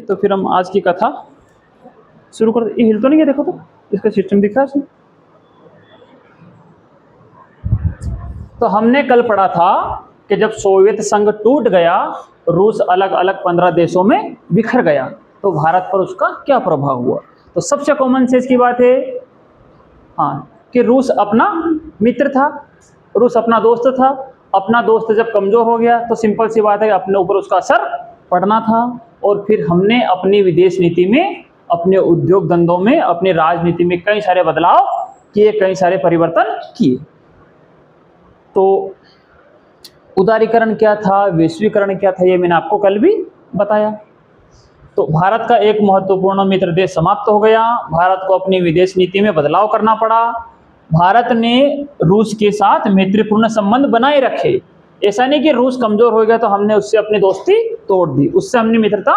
तो फिर हम आज की कथा शुरू कर। ये हिल तो नहीं है, देखो तो इसका सिस्टम दिख रहा है इसमें। तो हमने कल पढ़ा था कि जब सोवियत संघ टूट गया, रूस अलग अलग 15 देशों में बिखर गया, तो भारत पर उसका क्या प्रभाव हुआ। तो सबसे कॉमन सेंस की बात है हाँ कि रूस अपना मित्र था, रूस अपना दोस्त था। अपना दोस्त जब कमजोर हो गया तो सिंपल सी बात है कि अपने ऊपर उसका असर पड़ना था। और फिर हमने अपनी विदेश नीति में, अपने उद्योग धंधों में, अपनी राजनीति में कई सारे बदलाव किए, कई सारे परिवर्तन किए। तो उदारीकरण क्या था, वैश्वीकरण क्या था, ये मैंने आपको कल भी बताया। तो भारत का एक महत्वपूर्ण मित्र देश समाप्त हो गया, भारत को अपनी विदेश नीति में बदलाव करना पड़ा। भारत ने रूस के साथ मैत्रीपूर्ण संबंध बनाए रखे। ऐसा नहीं कि रूस कमजोर हो गया तो हमने उससे अपनी दोस्ती तोड़ दी, उससे हमने मित्रता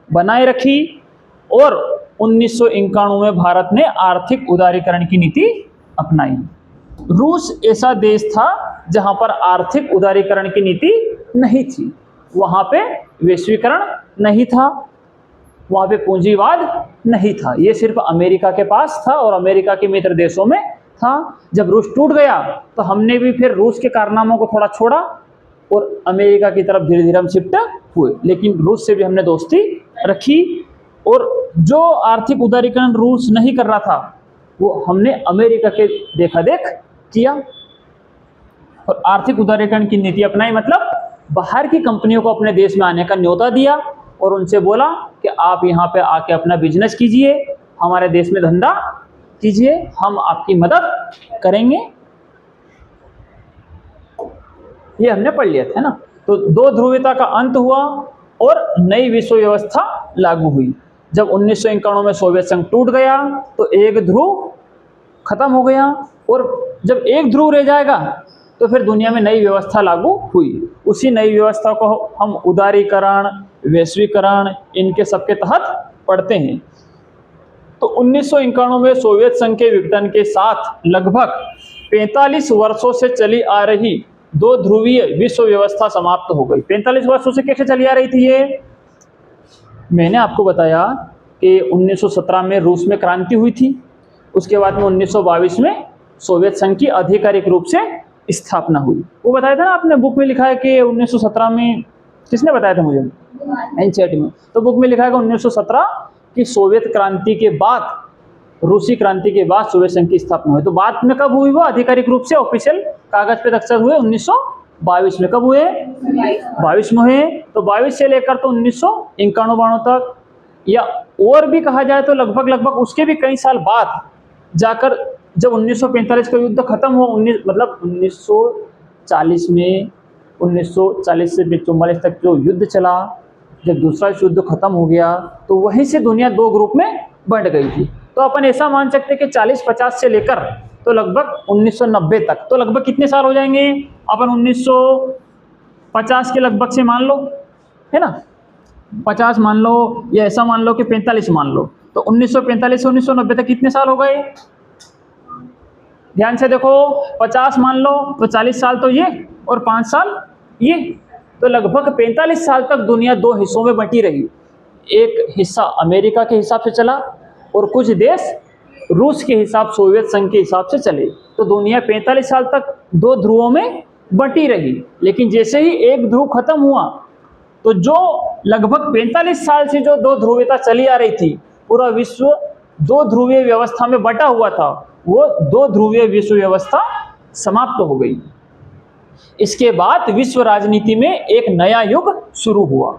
बनाए रखी। और 1991 में भारत ने आर्थिक उदारीकरण की नीति अपनाई। रूस ऐसा देश था जहां पर आर्थिक उदारीकरण की नीति नहीं थी, वहां पे वैश्वीकरण नहीं था, वहां पे पूंजीवाद नहीं था। ये सिर्फ अमेरिका के पास था और अमेरिका के मित्र देशों में था। जब रूस टूट गया तो हमने भी फिर रूस के कारनामों को थोड़ा छोड़ा और अमेरिका की तरफ धीरे धीरे हम शिफ्ट हुए, लेकिन रूस से भी हमने दोस्ती रखी। और जो आर्थिक उदारीकरण रूस नहीं कर रहा था वो हमने अमेरिका के देखा देख किया और आर्थिक उदारीकरण की नीति अपनाई। मतलब बाहर की कंपनियों को अपने देश में आने का न्योता दिया और उनसे बोला कि आप यहाँ पे आके अपना बिजनेस कीजिए, हमारे देश में धंधा कीजिए, हम आपकी मदद करेंगे। ये हमने पढ़ लिया था ना। तो दो ध्रुवीयता का अंत हुआ और नई विश्व व्यवस्था लागू हुई। जब 1991 में सोवियत संघ टूट गया तो एक ध्रुव खत्म हो गया और जब एक ध्रुव रह जाएगा तो फिर दुनिया में नई व्यवस्था लागू हुई। उसी नई व्यवस्था को हम उदारीकरण, वैश्वीकरण, इनके सबके तहत पढ़ते हैं। तो 1991 में सोवियत संघ के विघटन के साथ लगभग 45 वर्षों से चली आ रही दो ध्रुवीय विश्व व्यवस्था समाप्त हो गई। 45 वर्षों से कैसे चली आ रही थी ये मैंने आपको बताया कि 1917 में रूस में क्रांति हुई थी, उसके बाद में 1922 में सोवियत संघ की आधिकारिक रूप से स्थापना हुई। वो बताया था ना आपने, बुक में लिखा है कि 1917 में, किसने बताया था मुझे? एनसीईआरटी में। तो बुक में लिखा है कि 1917 की सोवियत क्रांति के बाद, रूसी क्रांति के बाद सोवियत संघ की स्थापना हुई। तो बाद में कब हुई वो आधिकारिक रूप से ऑफिशियल कागज पे दस्तखत हुए? 1922 में। कब हुए? 22 में हुए। तो 22 से लेकर तो 1991 तक, या और भी कहा जाए तो लगभग उसके भी कई साल बाद जाकर जब 1945 का युद्ध खत्म हुआ, मतलब 1940 में, 1940 से 1944 तक जो युद्ध चला, जब दूसरा युद्ध खत्म हो गया तो वहीं से दुनिया दो ग्रुप में बंट गई थी। तो अपन ऐसा मान सकते हैं कि 40-50 से लेकर तो लगभग 1990 तक, तो लगभग कितने साल हो जाएंगे? अपन 1950 के लगभग से मान लो, है ना, 50 मान लो या ऐसा मान लो कि 45 मान लो। तो 1945 से 1990 तक कितने साल हो गए? ध्यान से देखो, 50 मान लो तो 40 साल तो ये और 5 साल ये, तो लगभग 45 साल तक दुनिया दो हिस्सों में बंटी रही। एक हिस्सा अमेरिका के हिसाब से चला और कुछ देश रूस के हिसाब, सोवियत संघ के हिसाब से चले। तो दुनिया 45 साल तक दो ध्रुवों में बंटी रही। लेकिन जैसे ही एक ध्रुव खत्म हुआ तो जो लगभग 45 साल से जो दो ध्रुवीयता चली आ रही थी, पूरा विश्व दो ध्रुवीय व्यवस्था में बटा हुआ था, वो दो ध्रुवीय विश्व व्यवस्था समाप्त हो गई। इसके बाद विश्व राजनीति में एक नया युग शुरू हुआ।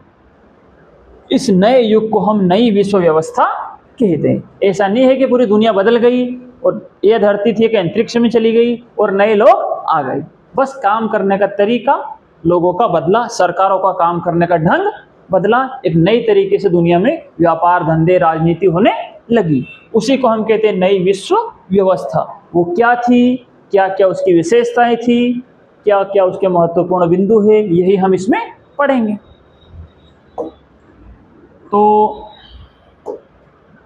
इस नए युग को हम नई विश्व व्यवस्था कहते हैं। ऐसा नहीं है कि पूरी दुनिया बदल गई और ये धरती थी कि अंतरिक्ष में चली गई और नए लोग आ गए। बस काम करने का तरीका लोगों का बदला, सरकारों का काम करने का ढंग बदला, एक नई तरीके से दुनिया में व्यापार, धंधे, राजनीति होने लगी। उसी को हम कहते हैं नई विश्व व्यवस्था। वो क्या थी, क्या क्या उसकी विशेषताएं थी, क्या क्या उसके महत्वपूर्ण बिंदु है, यही हम इसमें पढ़ेंगे। तो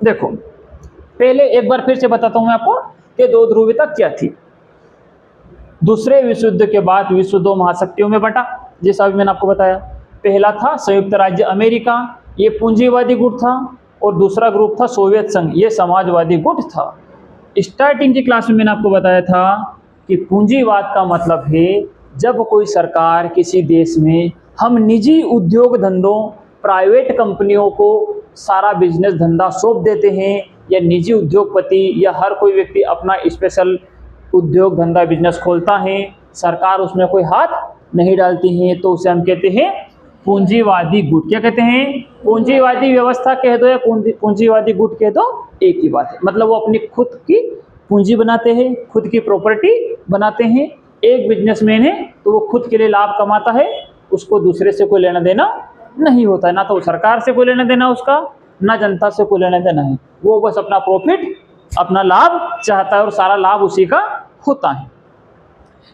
देखो, पहले एक बार फिर से बताता हूं मैं आपको कि दो ध्रुवीयता क्या थी। दूसरे विश्व युद्ध के बाद विश्व दो महाशक्तियों में बंटा, जैसा अभी मैंने आपको बताया। पहला था संयुक्त राज्य अमेरिका, ये पूंजीवादी गुट था और दूसरा ग्रुप था सोवियत संघ, ये समाजवादी गुट था। स्टार्टिंग की क्लास में मैंने आपको बताया था कि पूंजीवाद का मतलब है जब कोई सरकार किसी देश में हम निजी उद्योग धंधों, प्राइवेट कंपनियों को सारा बिजनेस धंधा सौंप देते हैं, या निजी उद्योगपति या हर कोई व्यक्ति अपना स्पेशल उद्योग धंधा बिजनेस खोलता है, सरकार उसमें कोई हाथ नहीं डालती है, तो उसे हम कहते हैं पूंजीवादी गुट। क्या कहते हैं? पूंजीवादी व्यवस्था कह दो या पूंजीवादी गुट कह दो, एक ही बात है। मतलब वो अपनी खुद की पूंजी बनाते हैं, खुद की प्रॉपर्टी बनाते हैं। एक बिजनेसमैन है तो वो खुद के लिए लाभ कमाता है, उसको दूसरे से कोई लेना देना नहीं होता है, ना तो सरकार से कोई लेना देना उसका, ना जनता से कोई लेना देना है। वो बस अपना प्रॉफिट, अपना लाभ चाहता है और सारा लाभ उसी का होता है।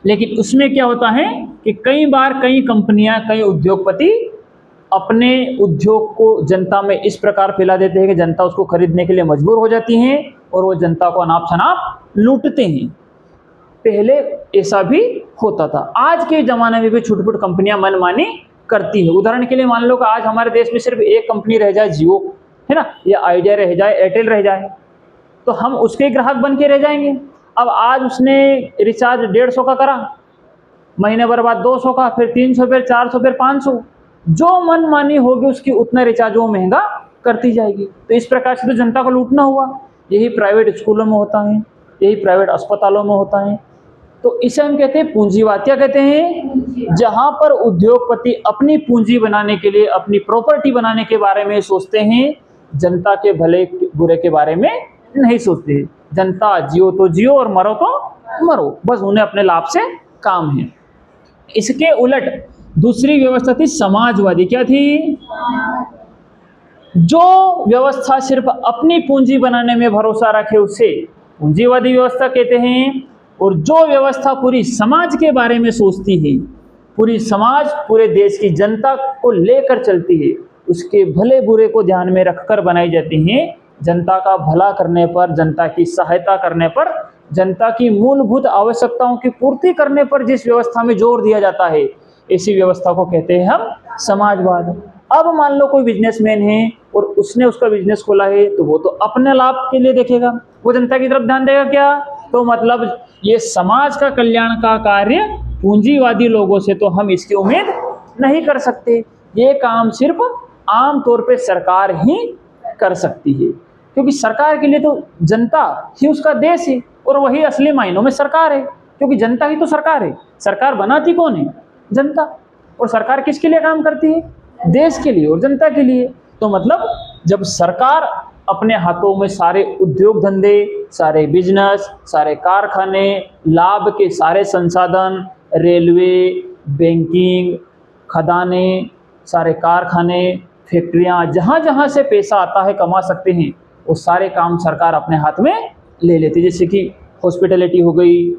लेकिन उसमें क्या होता है कि कई बार कई कंपनियां, कई उद्योगपति अपने उद्योग को जनता में इस प्रकार फैला देते हैं कि जनता उसको खरीदने के लिए मजबूर हो जाती है और वो जनता को अनाप शनाप लूटते हैं। पहले ऐसा भी होता था। आज के ज़माने में भी छोटी छोटी कंपनियां मनमानी करती है। उदाहरण के लिए मान लो कि आज हमारे देश में सिर्फ एक कंपनी रह जाए, जियो है ना, या आइडिया रह जाए, एयरटेल रह जाए, तो हम उसके ग्राहक बन के रह जाएंगे। अब आज उसने रिचार्ज 150 का करा, महीने भर बाद 200 का, फिर 300, फिर 400, फिर 500, जो मनमानी होगी उसकी उतना रिचार्ज वो महंगा करती जाएगी। तो इस प्रकार से तो जनता को लूटना हुआ। यही प्राइवेट स्कूलों में होता है, यही प्राइवेट अस्पतालों में होता है। तो इसे हम कहते हैं पूंजीवाद। क्या कहते हैं? जहां पर उद्योगपति अपनी पूंजी बनाने के लिए, अपनी प्रॉपर्टी बनाने के बारे में सोचते हैं, जनता के भले बुरे के बारे में नहीं सोचते। जनता जियो तो जियो और मरो तो मरो, बस उन्हें अपने लाभ से काम है। इसके उलट दूसरी व्यवस्था थी समाजवादी। क्या थी? जो व्यवस्था सिर्फ अपनी पूंजी बनाने में भरोसा रखे उसे पूंजीवादी व्यवस्था कहते हैं। और जो व्यवस्था पूरी समाज के बारे में सोचती है, पूरी समाज, पूरे देश की जनता को लेकर चलती है, उसके भले बुरे को ध्यान में रखकर बनाई जाती हैं, जनता का भला करने पर, जनता की सहायता करने पर, जनता की मूलभूत आवश्यकताओं की पूर्ति करने पर जिस व्यवस्था में जोर दिया जाता है, ऐसी व्यवस्था को कहते हैं हम समाजवाद। अब मान लो कोई बिजनेसमैन है और उसने उसका बिजनेस खोला है, तो वो तो अपने लाभ के लिए देखेगा, वो जनता की तरफ ध्यान देगा क्या? तो मतलब ये समाज का कल्याण का कार्य पूंजीवादी लोगों से तो हम इसकी उम्मीद नहीं कर सकते। ये काम सिर्फ आम तौर पे सरकार ही कर सकती है, क्योंकि सरकार के लिए तो जनता ही उसका देश है और वही असली मायनों में सरकार है, क्योंकि जनता ही तो सरकार है। सरकार बनाती कौन है? जनता। और सरकार किसके लिए काम करती है? देश के लिए और जनता के लिए। तो मतलब जब सरकार अपने हाथों में सारे उद्योग धंधे, सारे बिजनेस, सारे कारखाने, लाभ के सारे संसाधन, रेलवे, बैंकिंग, खदाने, सारे कारखाने, फैक्ट्रियां, जहाँ जहाँ से पैसा आता है, कमा सकते हैं, वो सारे काम सरकार अपने हाथ में ले लेती है। जैसे कि हॉस्पिटैलिटी हो गई,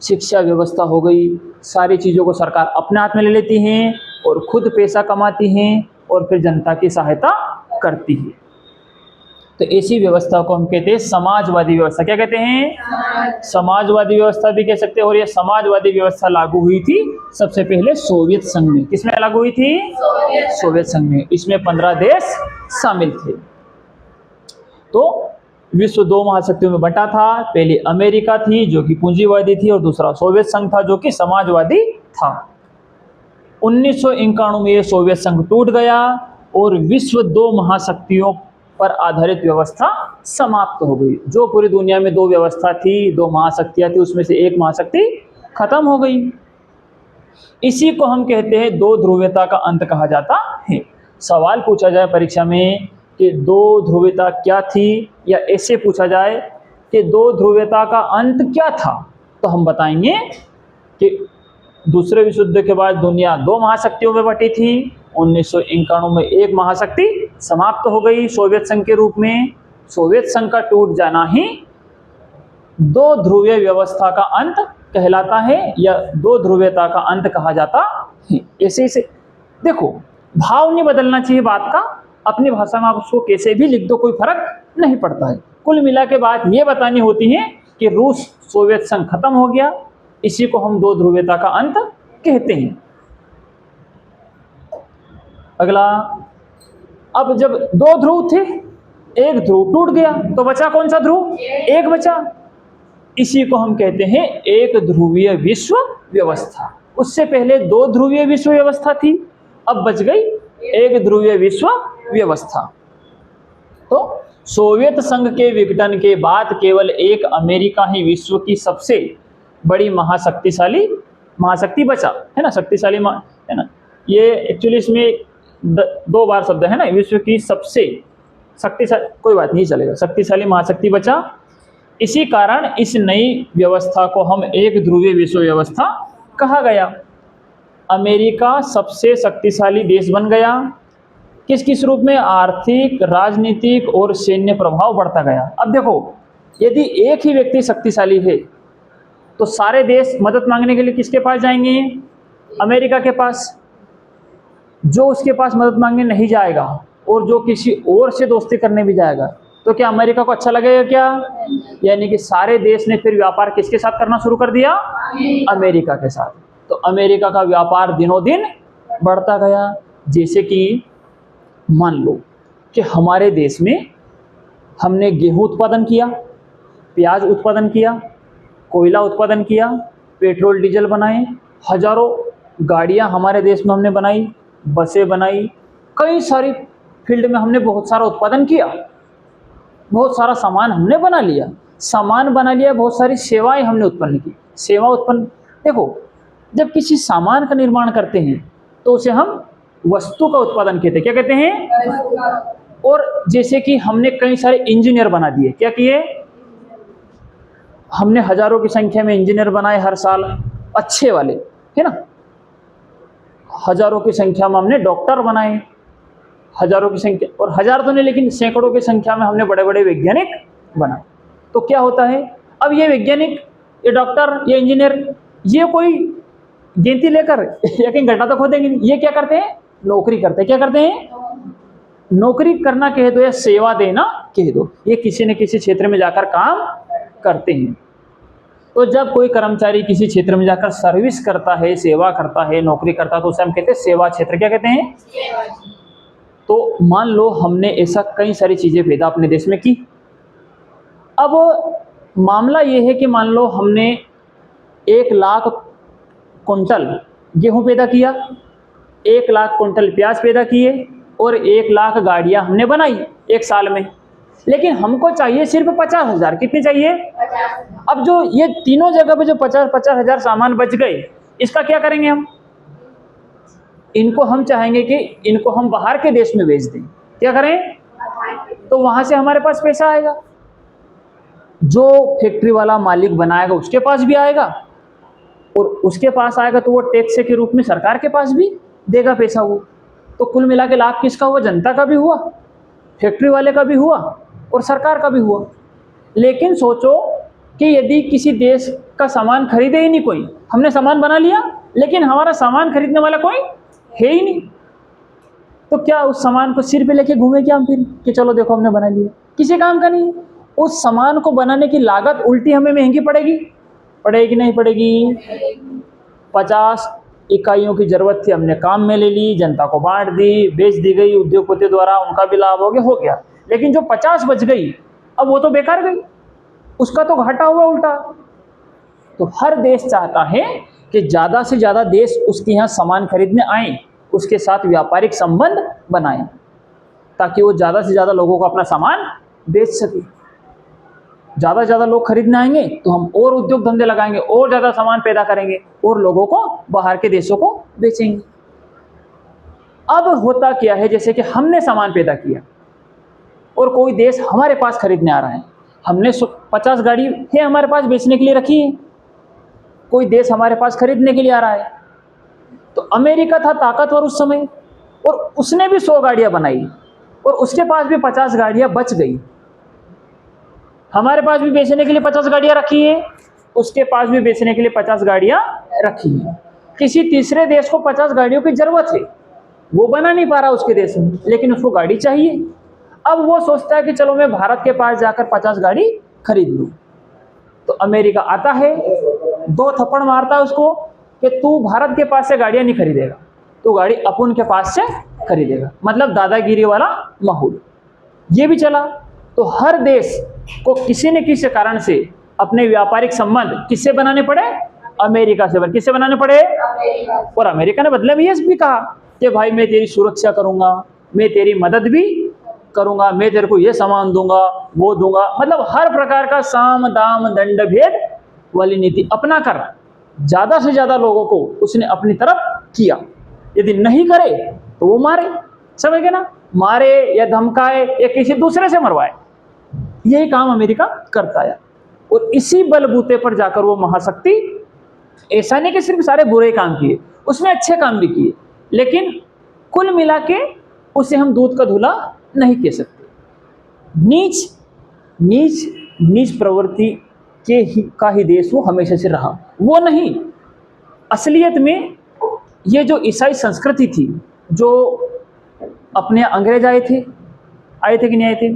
शिक्षा व्यवस्था हो गई, सारी चीज़ों को सरकार अपने हाथ में ले लेती हैं और खुद पैसा कमाती हैं और फिर जनता की सहायता करती है। तो ऐसी व्यवस्था को हम कहते हैं समाजवादी व्यवस्था। क्या कहते हैं? समाजवादी व्यवस्था भी कह सकते हैं। और ये समाजवादी व्यवस्था लागू हुई थी सबसे पहले सोवियत संघ में। किसमें लागू हुई थी? सोवियत संघ में। इसमें 15 देश शामिल थे। तो विश्व 2 महाशक्तियों में बंटा था। पहले अमेरिका थी जो कि पूंजीवादी थी और दूसरा सोवियत संघ था जो कि समाजवादी था। 1991 में ये सोवियत संघ टूट गया और विश्व 2 महाशक्तियों पर आधारित व्यवस्था समाप्त हो गई। जो पूरी दुनिया में 2 व्यवस्था थी, 2 महाशक्तियां थी, उसमें से एक महाशक्ति खत्म हो गई। इसी को हम कहते हैं 2 ध्रुवीयता का अंत कहा जाता है। सवाल पूछा जाए परीक्षा में कि 2 ध्रुवीयता क्या थी, या ऐसे पूछा जाए कि 2 ध्रुवीयता का अंत क्या था, तो हम बताएंगे कि दूसरे विश्व युद्ध के बाद दुनिया 2 महाशक्तियों में बटी थी। 1991 में एक महाशक्ति समाप्त हो गई सोवियत संघ के रूप में। सोवियत संघ का टूट जाना ही 2 ध्रुवीय व्यवस्था का अंत कहलाता है, या 2 ध्रुवीयता का अंत कहा जाता है। ऐसे देखो, भाव नहीं बदलना चाहिए बात का। अपनी भाषा में आप उसको कैसे भी लिख दो, कोई फर्क नहीं पड़ता है। कुल मिला के बात ये बतानी होती है कि रूस सोवियत संघ खत्म हो गया। इसी को हम 2 ध्रुवीयता का अंत कहते हैं। अगला, अब जब दो ध्रुव थे, एक ध्रुव टूट गया तो बचा कौन सा ध्रुव? एक बचा। इसी को हम कहते हैं एक ध्रुवीय विश्व व्यवस्था। उससे पहले दो ध्रुवीय विश्व व्यवस्था थी, अब बच गई एक ध्रुवीय विश्व व्यवस्था। तो सोवियत संघ के विघटन के बाद केवल एक अमेरिका ही विश्व की सबसे बड़ी महाशक्ति बचा है ना, शक्तिशाली है ना। ये एक्चुअली इसमें दो बार शब्द है ना, विश्व की सबसे शक्तिशाली, कोई बात नहीं चलेगा, शक्तिशाली महाशक्ति बचा। इसी कारण इस नई व्यवस्था को हम एक ध्रुवीय विश्व व्यवस्था कहा गया। अमेरिका सबसे शक्तिशाली देश बन गया। किस किस रूप में? आर्थिक, राजनीतिक और सैन्य प्रभाव बढ़ता गया। अब देखो, यदि एक ही व्यक्ति शक्तिशाली है तो सारे देश मदद मांगने के लिए किसके पास जाएंगे? अमेरिका के पास। जो उसके पास मदद मांगने नहीं जाएगा और जो किसी और से दोस्ती करने भी जाएगा तो क्या अमेरिका को अच्छा लगेगा क्या? यानी कि सारे देश ने फिर व्यापार किसके साथ करना शुरू कर दिया? अमेरिका के साथ। तो अमेरिका का व्यापार दिनों दिन बढ़ता गया। जैसे कि मान लो कि हमारे देश में हमने गेहूं उत्पादन किया, प्याज उत्पादन किया, कोयला उत्पादन किया, पेट्रोल डीजल बनाए, हजारों गाड़ियां हमारे देश में हमने बनाई, बसें बनाई, कई सारी फील्ड में हमने बहुत सारा उत्पादन किया, बहुत सारा सामान हमने बना लिया, बहुत सारी सेवाएं हमने उत्पन्न की। सेवा उत्पन्न, देखो, जब किसी सामान का निर्माण करते हैं तो उसे हम वस्तु का उत्पादन कहते हैं। क्या कहते हैं? और जैसे कि हमने कई सारे इंजीनियर बना दिए। क्या किए? हमने हजारों की संख्या में इंजीनियर बनाए हर साल, अच्छे वाले, है ना। हजारों की संख्या में हमने डॉक्टर बनाए, हजारों की संख्या, और हजार तो नहीं लेकिन सैकड़ों की संख्या में हमने बड़े बड़े वैज्ञानिक बनाए। तो क्या होता है, अब ये वैज्ञानिक, ये डॉक्टर, ये इंजीनियर, ये कोई गिनती लेकर या कहीं घटा तो खोदेंगे नहीं। ये क्या करते हैं? नौकरी करते हैं। क्या करते हैं? नौकरी करना कह दो या सेवा देना कह दो, ये किसी न किसी क्षेत्र में जाकर काम करते हैं। तो जब कोई कर्मचारी किसी क्षेत्र में जाकर सर्विस करता है, सेवा करता है, नौकरी करता है, तो उसे हम कहते हैं सेवा क्षेत्र। क्या कहते हैं? तो मान लो हमने ऐसा कई सारी चीजें पैदा अपने देश में की। अब मामला यह है कि मान लो हमने 1,00,000 कुंटल गेहूं पैदा किया, 1,00,000 कुंटल प्याज पैदा किए और 1,00,000 गाड़ियां हमने बनाई एक साल में। लेकिन हमको चाहिए सिर्फ 50,000। कितने चाहिए? 50,000। अब जो ये तीनों जगह पे जो 50,000 सामान बच गए, इसका क्या करेंगे हम? इनको हम चाहेंगे कि इनको हम बाहर के देश में बेच दें। क्या करें? तो वहां से हमारे पास पैसा आएगा, जो फैक्ट्री वाला मालिक बनाएगा उसके पास भी आएगा, और उसके पास आएगा तो वो टैक्स के रूप में सरकार के पास भी देगा पैसा वो। तो कुल मिला के लाभ किसका हुआ? जनता का भी हुआ, फैक्ट्री वाले का भी हुआ और सरकार का भी हुआ। लेकिन सोचो कि यदि किसी देश का सामान खरीदे ही नहीं कोई, हमने सामान बना लिया लेकिन हमारा सामान खरीदने वाला कोई है ही नहीं, तो क्या उस सामान को सिर पे लेके घूमे क्या हम फिर कि चलो देखो हमने बना लिया? किसी काम का नहीं। उस सामान को बनाने की लागत उल्टी हमें महंगी पड़ेगी। पड़ेगी नहीं पड़ेगी? 50 इकाइयों की जरूरत थी, हमने काम में ले ली, जनता को बांट दी, बेच दी गई उद्योगपति द्वारा, उनका भी लाभ हो गया। लेकिन जो 50 बच गई, अब वो तो बेकार गई, उसका तो घाटा हुआ उल्टा। तो हर देश चाहता है कि ज़्यादा से ज़्यादा देश उसके यहाँ सामान खरीदने आए, उसके साथ व्यापारिक संबंध बनाएं, ताकि वो ज़्यादा से ज़्यादा लोगों को अपना सामान बेच सके। ज़्यादा से ज़्यादा लोग खरीदने आएंगे तो हम और उद्योग धंधे लगाएंगे, और ज़्यादा सामान पैदा करेंगे और लोगों को बाहर के देशों को बेचेंगे। अब होता क्या है, जैसे कि हमने सामान पैदा किया और कोई देश हमारे पास खरीदने आ रहा है, हमने 50 गाड़ी है हमारे पास बेचने के लिए रखी है, कोई देश हमारे पास खरीदने के लिए आ रहा है। तो अमेरिका था ताकतवर उस समय, और उसने भी 100 गाड़ियां बनाई और उसके पास भी 50 गाड़ियां बच गई। हमारे पास भी बेचने के लिए 50 गाड़ियां रखी है, उसके पास भी बेचने के लिए 50 गाड़ियां रखी है। किसी तीसरे देश को 50 गाड़ियों की जरूरत है, वो बना नहीं पा रहा उसके देश में, लेकिन उसको गाड़ी चाहिए। अब वो सोचता है कि चलो मैं भारत के पास जाकर 50 गाड़ी खरीद लूँ। तो अमेरिका आता है, 2 थप्पड़ मारता है उसको कि तू भारत के पास से गाड़ियां नहीं खरीदेगा, तो गाड़ी अपन के पास से खरीदेगा, मतलब दादागिरी वाला माहौल ये भी चला। तो हर देश को किसी न किसी कारण से अपने व्यापारिक संबंध किससे बनाने पड़े, अमेरिका से। किससे बनाने पड़े, और अमेरिका ने बदले में ये भी कहा कि भाई मैं तेरी सुरक्षा करूंगा, मैं तेरी मदद भी करूंगा, मैं तेरे को ये सामान दूंगा, वो दूंगा, मतलब हर प्रकार का साम दाम दंड भेद वाली नीति अपना कर ज्यादा से ज्यादा लोगों को उसने अपनी तरफ किया। यदि नहीं करे तो वो मारे, समझ गए ना, मारे या धमकाए या किसी दूसरे से मरवाए, यही काम अमेरिका करता है। और इसी बलबूते पर जाकर वो महाशक्ति, ऐसा नहीं कि सिर्फ सारे बुरे काम किए, उसने अच्छे काम भी किए, लेकिन कुल मिला के उसे हम दूध का धुला नहीं कह सकते। नीच नीच नीच प्रवृत्ति का ही देश वो हमेशा से रहा, वो नहीं। असलियत में ये जो ईसाई संस्कृति थी, जो अपने अंग्रेज आए थे कि नहीं आए थे,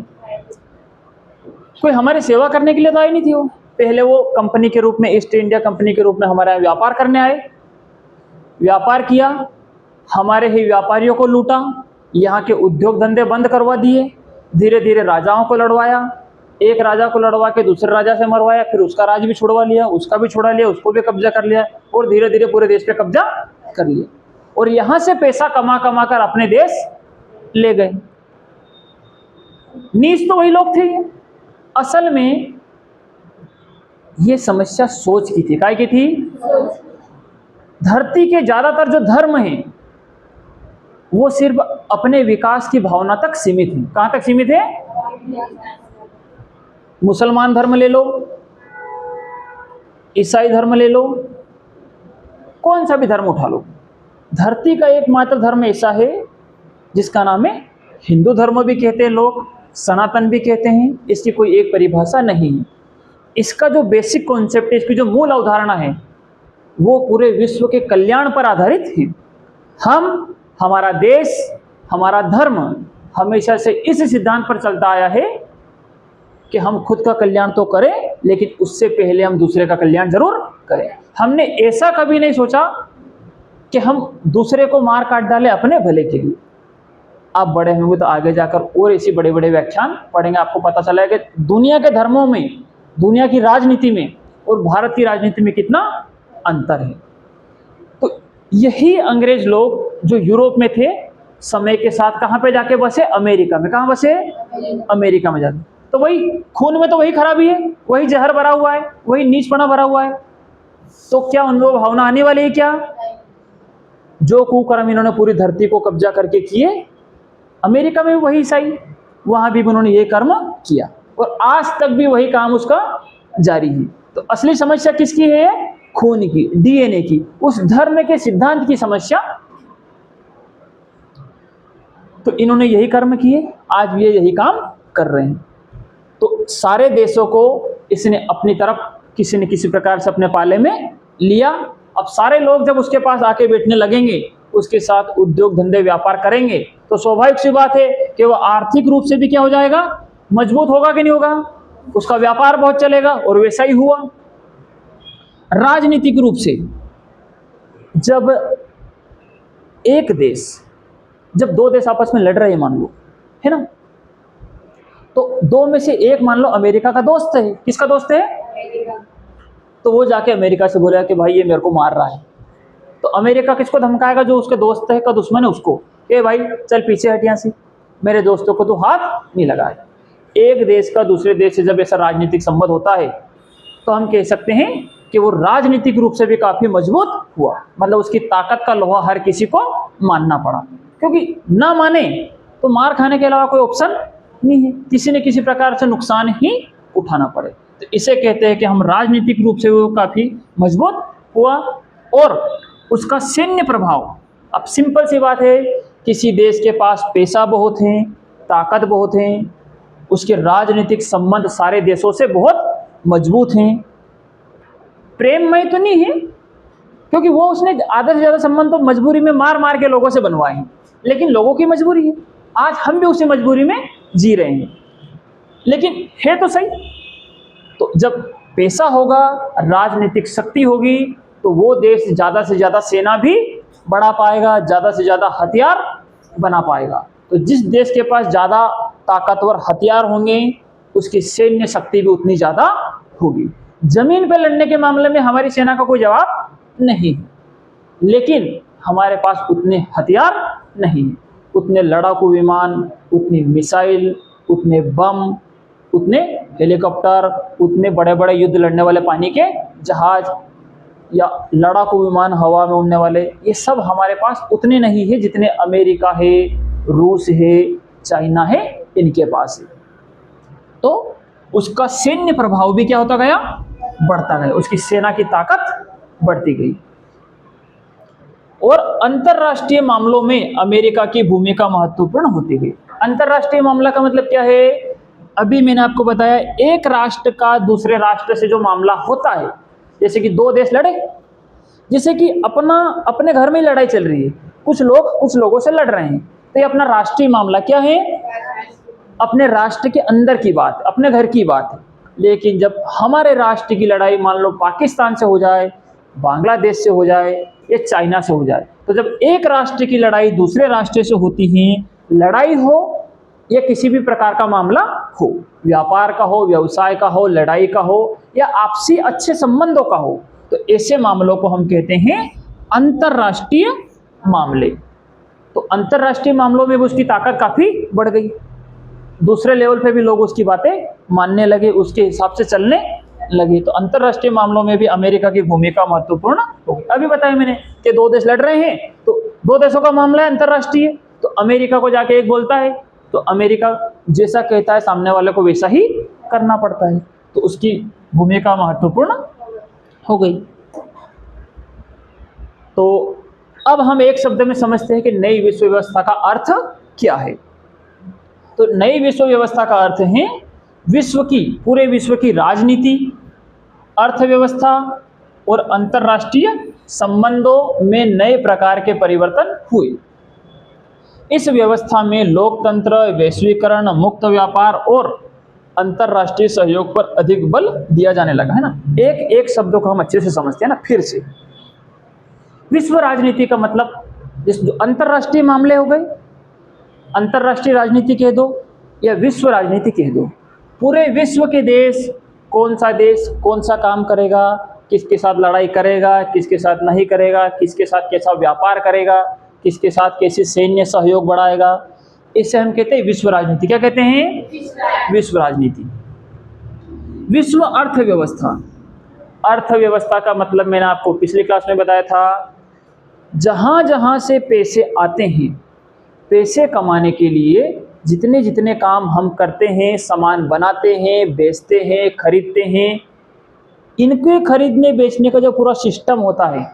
कोई हमारी सेवा करने के लिए तो आए नहीं थे। वो पहले वो कंपनी के रूप में, ईस्ट इंडिया कंपनी के रूप में हमारे यहाँ व्यापार करने आए, व्यापार किया, हमारे ही व्यापारियों को लूटा, यहाँ के उद्योग धंधे बंद करवा दिए, धीरे धीरे राजाओं को लड़वाया, एक राजा को लड़वा के दूसरे राजा से मरवाया, फिर उसका राज भी छुड़वा लिया, उसका भी छुड़ा लिया, उसको भी कब्जा कर लिया, और धीरे धीरे पूरे देश पे कब्जा कर लिया, और यहाँ से पैसा कमा कमा कर अपने देश ले गए। नीच तो वही लोग थे। असल में ये समस्या सोच की थी, काय की थी? धरती के ज्यादातर जो धर्म हैं वो सिर्फ अपने विकास की भावना तक सीमित है। कहां तक सीमित है? मुसलमान धर्म ले लो, ईसाई धर्म ले लो, कौन सा भी धर्म उठा लो, धरती का एकमात्र धर्म ऐसा है जिसका नाम है हिंदू धर्म भी कहते हैं लोग, सनातन भी कहते हैं, इसकी कोई एक परिभाषा नहीं है। इसका जो बेसिक कॉन्सेप्ट है, इसकी जो मूल अवधारणा है, वो पूरे विश्व के कल्याण पर आधारित है। हमारा देश, हमारा धर्म हमेशा से इस सिद्धांत पर चलता आया है कि हम खुद का कल्याण तो करें, लेकिन उससे पहले हम दूसरे का कल्याण जरूर करें। हमने ऐसा कभी नहीं सोचा कि हम दूसरे को मार काट डालें अपने भले के लिए। आप बड़े होंगे तो आगे जाकर और ऐसी बड़े बड़े व्याख्यान पढ़ेंगे, आपको पता चला है कि दुनिया के धर्मों में, दुनिया की राजनीति में और भारत की राजनीति में कितना अंतर है। तो यही अंग्रेज लोग जो यूरोप में थे, समय के साथ कहाँ पे जाके बसे? अमेरिका में। कहाँ बसे? अमेरिका में जाके। तो वही खून में तो वही खराबी है, वही जहर भरा हुआ है, वही नीचपना भरा हुआ है। तो क्या उनको भावना आने वाली है? क्या जो कुकर्म इन्होंने पूरी धरती को कब्जा करके किए, अमेरिका में भी वही ईसाई, वहां भी उन्होंने ये कर्म किया, और आज तक भी वही काम उसका जारी है। तो असली समस्या किसकी है? खून की, डीएनए की, उस धर्म के सिद्धांत की समस्या। तो इन्होंने यही कर्म किए, आज भी यही काम कर रहे हैं। तो सारे देशों को इसने अपनी तरफ किसी न किसी प्रकार से अपने पाले में लिया। अब सारे लोग जब उसके पास आके बैठने लगेंगे, उसके साथ उद्योग धंधे व्यापार करेंगे, तो स्वाभाविक सी बात है कि वो आर्थिक रूप से भी क्या हो जाएगा? मजबूत होगा कि नहीं होगा? उसका व्यापार बहुत चलेगा, और वैसा ही हुआ। राजनीतिक रूप से जब एक देश, जब दो देश आपस में लड़ रहे हैं मान लो, है ना, तो दो में से एक मान लो अमेरिका का दोस्त है। किसका दोस्त है? तो वो जाके अमेरिका से बोलेगा कि भाई ये मेरे को मार रहा है। तो अमेरिका किसको धमकाएगा? जो उसके दोस्त है का दुश्मन है उसको, ए भाई चल पीछे हट यहाँ से, मेरे दोस्तों को तो हाथ नहीं लगाए। एक देश का दूसरे देश से जब ऐसा राजनीतिक संबंध होता है, तो हम कह सकते हैं कि वो राजनीतिक रूप से भी काफी मजबूत हुआ। मतलब उसकी ताकत का लोहा हर किसी को मानना पड़ा, क्योंकि ना माने तो मार खाने के अलावा कोई ऑप्शन नहीं है, किसी न किसी प्रकार से नुकसान ही उठाना पड़े। तो इसे कहते हैं कि हम राजनीतिक रूप से वो काफी मजबूत हुआ। और उसका सैन्य प्रभाव, अब सिंपल सी बात है, किसी देश के पास पैसा बहुत है, ताकत बहुत है, उसके राजनीतिक संबंध सारे देशों से बहुत मजबूत हैं। प्रेममय तो नहीं है, क्योंकि वो उसने आधे से ज्यादा संबंध तो मजबूरी में मार मार के लोगों से बनवाए हैं, लेकिन लोगों की मजबूरी है, आज हम भी उसी मजबूरी में जी रहे हैं। लेकिन है तो सही, तो जब पैसा होगा, राजनीतिक शक्ति होगी, तो वो देश ज्यादा से ज्यादा सेना भी बढ़ा पाएगा, ज़्यादा से ज़्यादा हथियार बना पाएगा। तो जिस देश के पास ज़्यादा ताकतवर हथियार होंगे उसकी सैन्य शक्ति भी उतनी ज़्यादा होगी। जमीन पर लड़ने के मामले में हमारी सेना का कोई जवाब नहीं है, लेकिन हमारे पास उतने हथियार नहीं है, उतने लड़ाकू विमान, उतनी मिसाइल, उतने बम, उतने हेलीकॉप्टर, उतने बड़े बड़े युद्ध लड़ने वाले पानी के जहाज या लड़ाकू विमान हवा में उड़ने वाले, ये सब हमारे पास उतने नहीं है जितने अमेरिका है, रूस है, चाइना है, इनके पास है। तो उसका सैन्य प्रभाव भी क्या होता गया, बढ़ता गया, उसकी सेना की ताकत बढ़ती गई। और अंतरराष्ट्रीय मामलों में अमेरिका की भूमिका महत्वपूर्ण होती गई। अंतरराष्ट्रीय मामला का मतलब क्या है, अभी मैंने आपको बताया एक राष्ट्र का दूसरे राष्ट्र से जो मामला होता है, जैसे कि दो देश लड़े, जैसे कि अपने घर में लड़ाई चल रही है, कुछ लोगों से लड़ रहे हैं, तो ये अपना राष्ट्रीय मामला क्या है, अपने राष्ट्र के अंदर की बात, अपने घर की बात है। लेकिन जब हमारे राष्ट्र की लड़ाई मान लो पाकिस्तान से हो जाए, बांग्लादेश से हो जाए या चाइना से हो जाए, तो जब एक राष्ट्र की लड़ाई दूसरे राष्ट्र से होती है, लड़ाई हो या किसी भी प्रकार का मामला हो, व्यापार का हो, व्यवसाय का हो, लड़ाई का हो या आपसी अच्छे संबंधों का हो, तो ऐसे मामलों को हम कहते हैं अंतरराष्ट्रीय मामले। तो अंतरराष्ट्रीय मामलों में भी उसकी ताकत काफी बढ़ गई, दूसरे लेवल पे भी लोग उसकी बातें मानने लगे, उसके हिसाब से चलने लगे। तो अंतरराष्ट्रीय मामलों में भी अमेरिका की भूमिका महत्वपूर्ण होगी। अभी बताया मैंने कि दो देश लड़ रहे हैं, तो दो देशों का मामला है अंतरराष्ट्रीय, तो अमेरिका को जाके एक बोलता है, तो अमेरिका जैसा कहता है सामने वाले को वैसा ही करना पड़ता है, तो उसकी भूमिका महत्वपूर्ण हो गई। तो अब हम एक शब्द में समझते हैं कि नई विश्व व्यवस्था का अर्थ क्या है। तो नई विश्व व्यवस्था का अर्थ है पूरे विश्व की राजनीति, अर्थव्यवस्था और अंतरराष्ट्रीय संबंधों में नए प्रकार के परिवर्तन हुए। इस व्यवस्था में लोकतंत्र, वैश्वीकरण, मुक्त व्यापार और अंतरराष्ट्रीय सहयोग पर अधिक बल दिया जाने लगा है ना। एक एक शब्दों को हम अच्छे से समझते हैं ना। फिर से विश्व राजनीति का मतलब जो अंतरराष्ट्रीय मामले हो गए, अंतरराष्ट्रीय राजनीति कह दो या विश्व राजनीति कह दो, पूरे विश्व के देश कौन सा काम करेगा, किसके साथ लड़ाई करेगा, किसके साथ नहीं करेगा, किसके साथ कैसा व्यापार करेगा, किसके साथ कैसे सैन्य सहयोग बढ़ाएगा, इसे हम कहते हैं विश्व राजनीति। क्या कहते हैं? विश्व राजनीति। विश्व अर्थव्यवस्था, अर्थव्यवस्था का मतलब मैंने आपको पिछली क्लास में बताया था, जहां जहां से पैसे आते हैं, पैसे कमाने के लिए जितने जितने काम हम करते हैं, सामान बनाते हैं, बेचते हैं, खरीदते हैं, इनके खरीदने बेचने का जो पूरा सिस्टम होता है,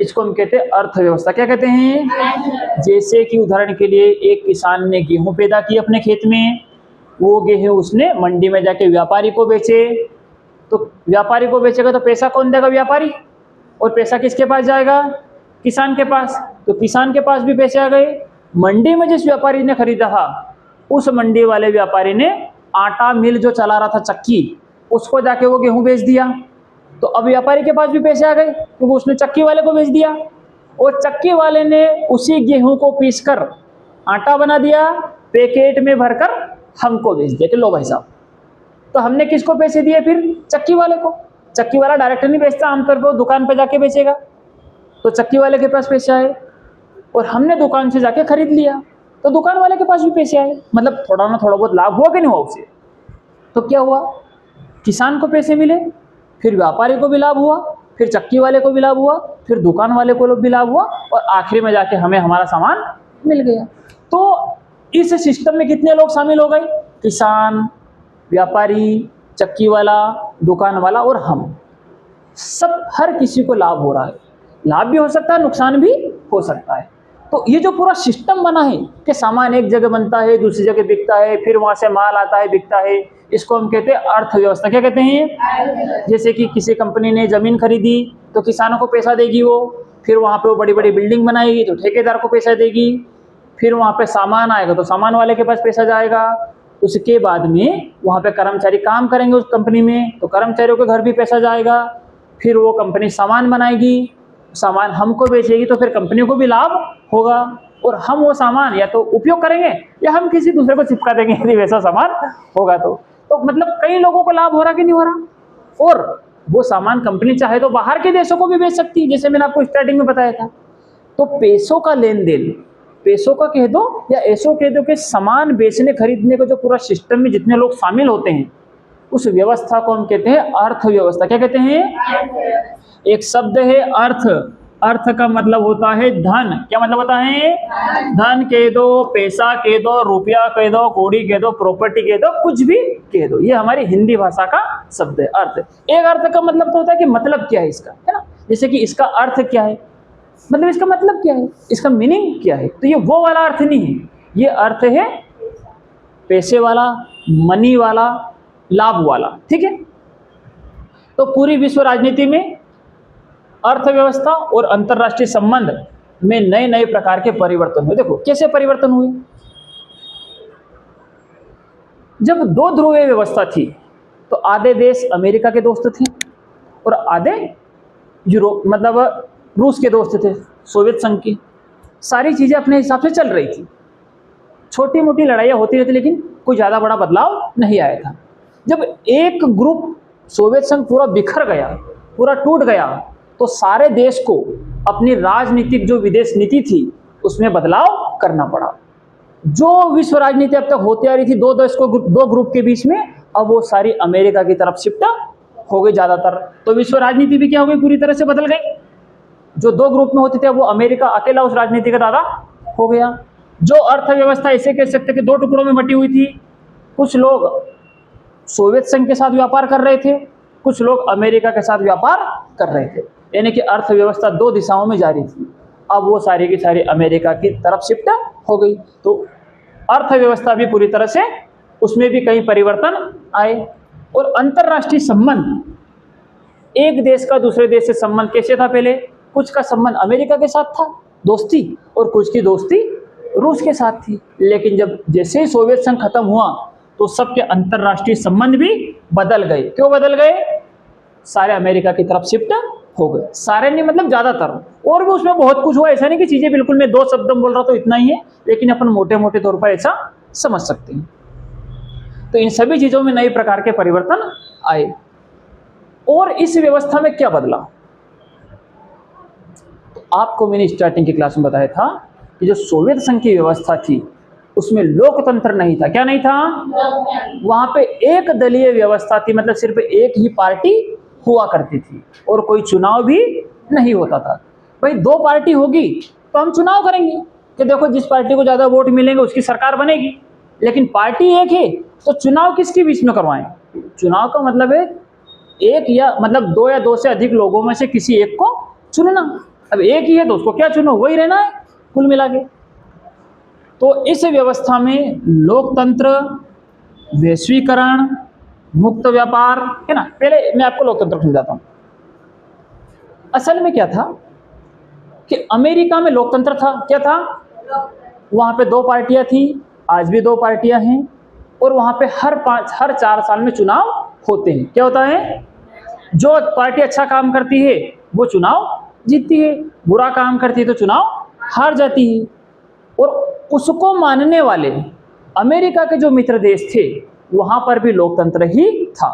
इसको हम कहते हैं अर्थव्यवस्था। क्या कहते हैं? जैसे कि उदाहरण के लिए एक किसान ने गेहूं पैदा की अपने खेत में, वो गेहूं उसने मंडी में जाके व्यापारी को बेचे, तो व्यापारी को बेचेगा तो पैसा कौन देगा? व्यापारी। और पैसा किसके पास जाएगा? किसान के पास। तो किसान के पास भी पैसे आ गए। मंडी में जिस व्यापारी ने खरीदा था, उस मंडी वाले व्यापारी ने आटा मिल जो चला रहा था, चक्की, उसको जाके वो गेहूं बेच दिया, तो अब व्यापारी के पास भी पैसे आ गए क्योंकि उसने चक्की वाले को बेच दिया, और चक्की वाले ने उसी गेहूं को पीसकर आटा बना दिया, पैकेट में भरकर हमको बेच दिया कि लो भाई साहब। तो हमने किसको पैसे दिए? फिर चक्की वाले को। चक्की वाला डायरेक्ट नहीं बेचता, आमतौर पर वो दुकान पर जाके बेचेगा, तो चक्की वाले के पास पैसे आए, और हमने दुकान से जाके खरीद लिया, तो दुकान वाले के पास भी पैसे आए। मतलब थोड़ा ना थोड़ा बहुत लाभ हुआ कि नहीं हुआ उससे? तो क्या हुआ? किसान को पैसे मिले, फिर व्यापारी को भी लाभ हुआ, फिर चक्की वाले को भी लाभ हुआ, फिर दुकान वाले को भी लाभ हुआ, और आखिरी में जाके हमें हमारा सामान मिल गया। तो इस सिस्टम में कितने लोग शामिल हो गए? किसान, व्यापारी, चक्की वाला, दुकान वाला और हम सब, हर किसी को लाभ हो रहा है। लाभ भी हो सकता है, नुकसान भी हो सकता है। तो ये जो पूरा सिस्टम बना है कि सामान एक जगह बनता है, दूसरी जगह बिकता है, फिर वहां से माल आता है, बिकता है, इसको हम कहते हैं अर्थव्यवस्था। क्या कहते हैं? जैसे कि किसी कंपनी ने जमीन खरीदी तो किसानों को पैसा देगी वो, फिर वहां पे वो बड़ी बड़ी बिल्डिंग बनाएगी तो ठेकेदार को पैसा देगी, फिर वहां पे सामान आएगा तो सामान वाले के पास पैसा जाएगा, उसके बाद में वहां पे कर्मचारी काम करेंगे उस कंपनी में, तो कर्मचारियों के घर भी पैसा जाएगा, फिर वो कंपनी सामान बनाएगी, सामान हमको बेचेगी तो फिर कंपनी को भी लाभ होगा, और हम वो सामान या तो उपयोग करेंगे या हम किसी दूसरे को चिपका देंगे यदि वैसा सामान होगा तो मतलब कई लोगों को लाभ हो रहा कि नहीं हो रहा। और वो सामान कंपनी चाहे तो बाहर के देशों को भी बेच सकती है, जैसे मैंने आपको स्टार्टिंग में बताया था। तो पैसों का लेन देन, पैसों का कह दो या ऐसो कह दो कि सामान बेचने खरीदने का जो पूरा सिस्टम में जितने लोग शामिल होते हैं, उस व्यवस्था को हम कहते हैं अर्थव्यवस्था। क्या कहते हैं? एक शब्द है अर्थ, अर्थ का मतलब होता है धन। क्या मतलब होता है? धन कह दो, पैसा कह दो, रुपया कह दो, कौड़ी कह दो, प्रॉपर्टी कह दो, कुछ भी कह दो, ये हमारी हिंदी भाषा का शब्द है अर्थ। एक अर्थ का मतलब तो होता है कि मतलब क्या है इसका, है ना। जैसे कि इसका अर्थ क्या है, मतलब इसका मतलब क्या है, इसका मीनिंग क्या है। तो ये वो वाला अर्थ नहीं है, ये अर्थ है पैसे वाला, मनी वाला, लाभ वाला। ठीक है। तो पूरी विश्व राजनीति में अर्थव्यवस्था और अंतरराष्ट्रीय संबंध में नए नए प्रकार के परिवर्तन हुए। देखो कैसे परिवर्तन हुए। जब दो ध्रुवीय व्यवस्था थी तो आधे देश अमेरिका के दोस्त थे और आधे यूरोप मतलब रूस के दोस्त थे, सोवियत संघ की। सारी चीजें अपने हिसाब से चल रही थी, छोटी मोटी लड़ाइयाँ होती रहती, लेकिन कोई ज़्यादा बड़ा बदलाव नहीं आया था। जब एक ग्रुप सोवियत संघ पूरा बिखर गया, पूरा टूट गया, तो सारे देश को अपनी राजनीतिक जो विदेश नीति थी उसमें बदलाव करना पड़ा। जो विश्व राजनीति अब तक होती आ रही थी दो ग्रुप के बीच में, अब वो सारी अमेरिका की तरफ शिफ्ट हो गई ज़्यादातर। तो विश्व राजनीति भी क्या हो गई, पूरी तरह से बदल गई। जो दो ग्रुप में होते थे वो अमेरिका अकेला उस राजनीति का दादा हो गया। जो अर्थव्यवस्था ऐसे कह सकते कि दो टुकड़ों में बटी हुई थी, कुछ लोग सोवियत संघ के साथ व्यापार कर रहे थे, कुछ लोग अमेरिका के साथ व्यापार कर रहे थे, यानी कि अर्थव्यवस्था दो दिशाओं में जारी थी। अब वो सारी की सारी अमेरिका की तरफ शिफ्ट हो गई, तो अर्थव्यवस्था भी पूरी तरह से उसमें भी कई परिवर्तन आए। और अंतरराष्ट्रीय संबंध, एक देश का दूसरे देश से संबंध कैसे था पहले, कुछ का संबंध अमेरिका के साथ था दोस्ती, और कुछ की दोस्ती रूस के साथ थी। लेकिन जब जैसे ही सोवियत संघ खत्म हुआ तो सबके अंतरराष्ट्रीय संबंध भी बदल गए। क्यों बदल गए? सारे अमेरिका की तरफ शिफ्ट हो गए। सारे नहीं मतलब ज्यादातर, और भी उसमें बहुत कुछ हुआ। ऐसा नहीं कि चीजें बिल्कुल मैं दो शब्द बोल रहा तो इतना ही है, लेकिन अपन मोटे मोटे तौर पर ऐसा समझ सकते हैं। तो इन सभी चीजों में नए प्रकार के परिवर्तन आए। और इस व्यवस्था में क्या बदला, तो आपको मैंने स्टार्टिंग की क्लास में बताया था कि जो सोवियत संघ की व्यवस्था थी उसमें लोकतंत्र नहीं था। क्या नहीं था? वहां पे एक दलीय व्यवस्था थी, मतलब सिर्फ एक ही पार्टी हुआ करती थी और कोई चुनाव भी नहीं होता था। भाई दो पार्टी होगी तो हम चुनाव करेंगे कि देखो जिस पार्टी को ज्यादा वोट मिलेंगे उसकी सरकार बनेगी, लेकिन पार्टी एक है तो चुनाव किसके बीच में करवाएं? चुनाव का मतलब है एक या मतलब दो या दो से अधिक लोगों में से किसी एक को चुनना। अब एक ही है तो उसको क्या चुनो, वही रहना है कुल मिला के। तो इस व्यवस्था में लोकतंत्र, वैश्वीकरण, मुक्त व्यापार, है ना। पहले मैं आपको लोकतंत्र समझाता हूं। असल में क्या था कि अमेरिका में लोकतंत्र था। क्या था? वहां पे दो पार्टियां थी, आज भी दो पार्टियां हैं, और वहां पे हर 4 साल में चुनाव होते हैं। क्या होता है? जो पार्टी अच्छा काम करती है वो चुनाव जीतती है, बुरा काम करती है तो चुनाव हार जाती है। और उसको मानने वाले अमेरिका के जो मित्र देश थे वहां पर भी लोकतंत्र ही था।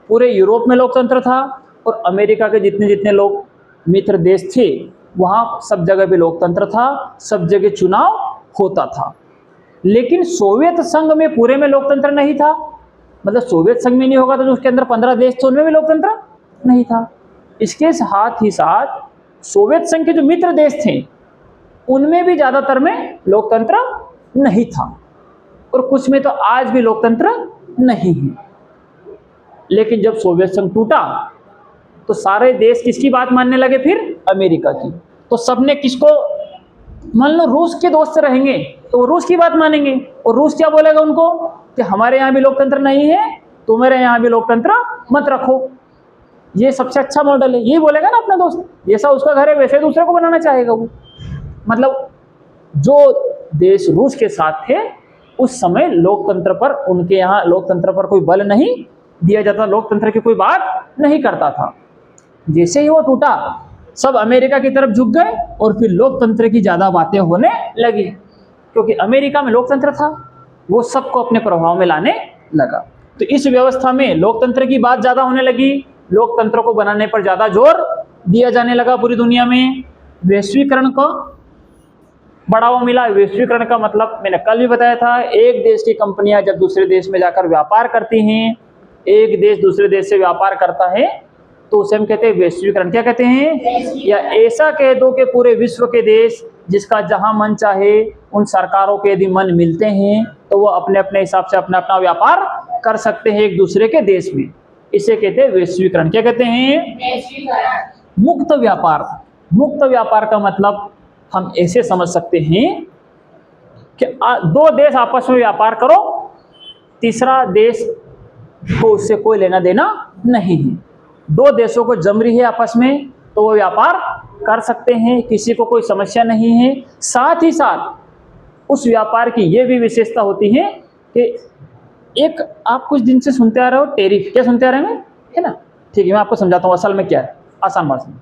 पूरे यूरोप में लोकतंत्र था और अमेरिका के जितने जितने लोग मित्र देश थे वहां सब जगह भी लोकतंत्र था, सब जगह चुनाव होता था। लेकिन सोवियत संघ में पूरे में लोकतंत्र नहीं था। मतलब सोवियत संघ में नहीं होगा तो जो उसके अंदर 15 देश थे उनमें भी लोकतंत्र नहीं था। इसके साथ ही साथ सोवियत संघ के जो मित्र देश थे उनमें भी ज्यादातर में लोकतंत्र नहीं था, और कुछ में तो आज भी लोकतंत्र नहीं है। लेकिन जब सोवियत संघ टूटा तो सारे देश किसकी बात मानने लगे? फिर अमेरिका की। तो सबने किसको, मान लो रूस के दोस्त रहेंगे तो वो रूस की बात मानेंगे, और रूस क्या बोलेगा उनको कि हमारे यहाँ भी लोकतंत्र नहीं है, तुम्हारे यहाँ भी लोकतंत्र मत रखो। ये सबसे अच्छा मॉडल है, ये बोलेगा ना अपना दोस्त। जैसा उसका घर है वैसे दूसरे को बनाना चाहेगा वो। मतलब जो देश रूस के साथ थे उस समय लोकतंत्र पर, उनके यहाँ लोकतंत्र पर कोई बल नहीं दिया जाता, लोकतंत्र की कोई बात नहीं करता था। जैसे ही वो टूटा सब अमेरिका की तरफ झुक गए और फिर लोकतंत्र की ज़्यादा बातें होने लगी, क्योंकि अमेरिका में लोकतंत्र था, वो सबको अपने प्रभाव में लाने लगा। तो इस व्यवस्था में लोकतंत्र की बात ज़्यादा होने लगी, लोकतंत्र को बनाने पर ज़्यादा जोर दिया जाने लगा पूरी दुनिया में। वैश्वीकरण को बढ़ावा मिला। वैश्वीकरण का मतलब मैंने कल भी बताया था, एक देश की कंपनियां जब दूसरे देश में जाकर व्यापार करती हैं, एक देश दूसरे देश से व्यापार करता है, तो उसे हम कहते हैं वैश्वीकरण। क्या कहते हैं? या ऐसा कह दो कि पूरे विश्व के देश जिसका जहां मन चाहे उन सरकारों के यदि मन मिलते हैं तो वो अपने अपने हिसाब से अपना अपना व्यापार कर सकते हैं एक दूसरे के देश में। इसे कहते हैं वैश्वीकरण। क्या कहते हैं? मुक्त व्यापार। मुक्त व्यापार का मतलब हम ऐसे समझ सकते हैं कि दो देश आपस में व्यापार करो, तीसरा देश को उससे कोई लेना देना नहीं है। दो देशों को जम रही है आपस में तो वो व्यापार कर सकते हैं, किसी को कोई समस्या नहीं है। साथ ही साथ उस व्यापार की ये भी विशेषता होती है कि एक आप कुछ दिन से सुनते आ रहे हो टैरिफ। क्या सुनते आ रहे हैं? है ना? ठीक है, मैं आपको समझाता हूँ असल में क्या है, आसान भाषा में।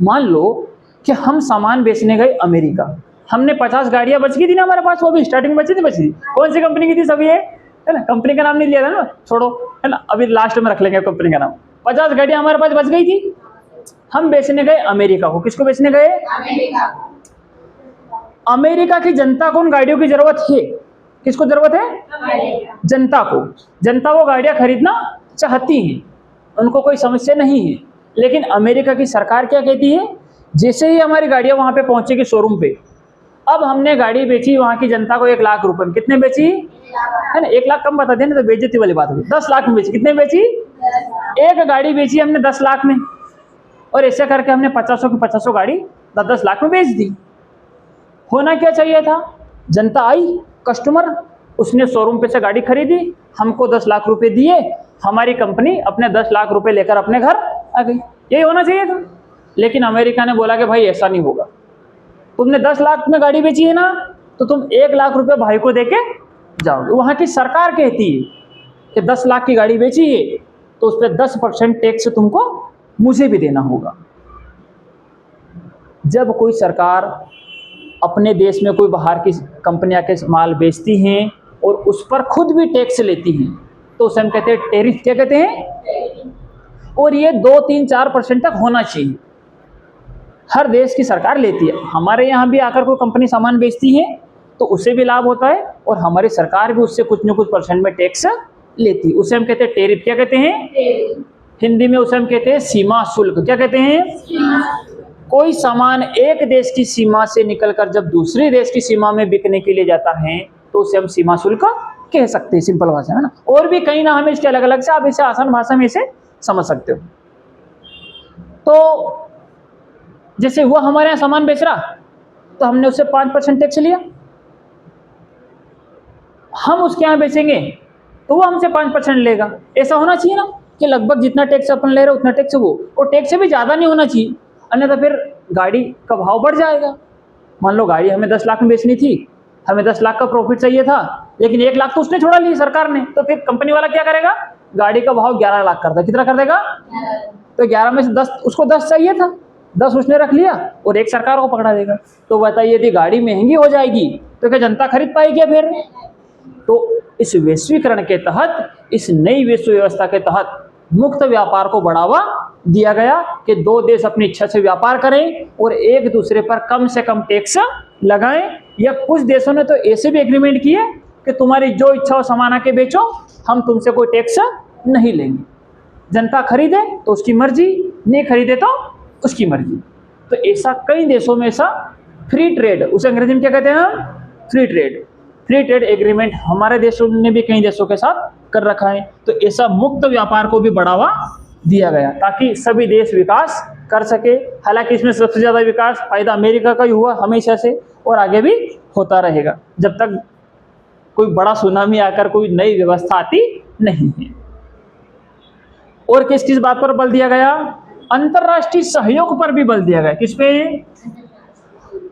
मान लो कि हम सामान बेचने गए अमेरिका, हमने 50 गाड़ियां बच गई थी ना हमारे पास, वो भी स्टार्टिंग में बची थी। कौन सी कंपनी की थी? सब ये है ना, कंपनी का नाम नहीं लिया था ना, छोड़ो, है ना, अभी लास्ट में रख लेंगे कंपनी का नाम। 50 गाड़ियां हमारे पास बच गई थी, हम बेचने गए अमेरिका को। किसको बेचने गए? अमेरिका की जनता को उन गाड़ियों की जरूरत है। किसको जरूरत है? जनता को। जनता वो गाड़ियां खरीदना चाहती है, उनको कोई समस्या नहीं है। लेकिन अमेरिका की सरकार क्या कहती है? जैसे ही हमारी गाड़ियां वहां पे पहुंचेगी शोरूम पे, अब हमने गाड़ी बेची वहां की जनता को 1 लाख रुपए में। कितने बेची? है ना, 1 लाख कम बता देना तो बेइज्जती वाली बात होगी। 10 लाख में बेची। कितने बेची? एक गाड़ी बेची हमने 10 लाख में, और ऐसे करके हमने 50 की 50 गाड़ी 10-10 लाख में बेच दी। होना क्या चाहिए था? जनता आई, कस्टमर, उसने शोरूम पे से गाड़ी खरीदी, हमको 10 लाख रुपए दिए, हमारी कंपनी अपने 10 लाख रुपए लेकर अपने घर आ गई। यही होना चाहिए था। लेकिन अमेरिका ने बोला कि भाई ऐसा नहीं होगा, तुमने 10 लाख में गाड़ी बेची है ना, तो तुम 1 लाख रुपए भाई को देके जाओगे। वहां की सरकार कहती है कि 10 लाख की गाड़ी बेची है तो उस पर 10% टैक्स तुमको मुझे भी देना होगा। जब कोई सरकार अपने देश में कोई बाहर की कंपनियां के माल बेचती हैं और उस पर खुद भी टैक्स लेती हैं तो उसे हम कहते हैं टैरिफ। क्या कहते हैं? और ये 2-3-4% तक होना चाहिए। हर देश की सरकार लेती है। हमारे यहाँ भी आकर कोई कंपनी सामान बेचती है तो उसे भी लाभ होता है और हमारी सरकार भी उससे कुछ न कुछ % में टैक्स लेती है। उसे हम कहते हैं टैरिफ। क्या कहते हैं? हिंदी में उसे हम कहते हैं सीमा शुल्क। क्या कहते हैं? कोई सामान एक देश की सीमा से निकलकर जब दूसरे देश की सीमा में बिकने के लिए जाता है तो उसे हम सीमा शुल्क कह सकते हैं, सिंपल भाषा है ना। और भी कई नाम है इसके अलग अलग से, आप इसे आसान भाषा में इसे समझ सकते हो। तो जैसे वो हमारे यहाँ सामान बेच रहा तो हमने उससे 5% टैक्स लिया, हम उसके यहाँ बेचेंगे तो वो हमसे 5% लेगा। ऐसा होना चाहिए ना कि लगभग जितना टैक्स अपन ले रहे उतना टैक्स वो, और टैक्स से भी ज़्यादा नहीं होना चाहिए, अन्यथा फिर गाड़ी का भाव बढ़ जाएगा। मान लो गाड़ी हमें 10 लाख में बेचनी थी, हमें 10 लाख का प्रॉफिट चाहिए था, लेकिन 1 लाख तो उसने छोड़ा ली सरकार ने, तो फिर कंपनी वाला क्या करेगा? गाड़ी का भाव 11 लाख कर देगा। कितना कर देगा? तो 11 में से 10 उसको 10 चाहिए था, 10 उसने रख लिया और 1 सरकार को पकड़ा देगा। तो बताइए यदि गाड़ी महंगी हो जाएगी तो क्या जनता खरीद पाएगी फिर? तो इस वैश्वीकरण के तहत, इस नई विश्व व्यवस्था के तहत मुक्त व्यापार को बढ़ावा दिया गया कि दो देश अपनी इच्छा से व्यापार करें और एक दूसरे पर कम से कम टैक्स लगाएं। या कुछ देशों ने तो ऐसे भी एग्रीमेंट किए कि तुम्हारी जो इच्छा हो सामान आके बेचो, हम तुमसे कोई टैक्स नहीं लेंगे। जनता खरीदे तो उसकी मर्जी, नहीं खरीदे तो उसकी मर्जी। तो ऐसा कई देशों में ऐसा फ्री ट्रेड, उसे अंग्रेजी में क्या कहते हैं हम? Free trade. Free trade agreement हमारे देशों ने भी कई देशों के साथ कर रखा है। तो ऐसा मुक्त व्यापार को भी बढ़ावा दिया गया ताकि सभी देश विकास कर सके। हालांकि इसमें सबसे ज़्यादा विकास फायदा अमेरिका का ही हुआ हमेशा से और आगे भी होता रहेगा जब तक कोई बड़ा सुनामी आकर कोई नई व्यवस्था आती नहीं है। और किस किस बात पर बल दिया गया? अंतर्राष्ट्रीय सहयोग पर भी बल दिया गया। किस पे?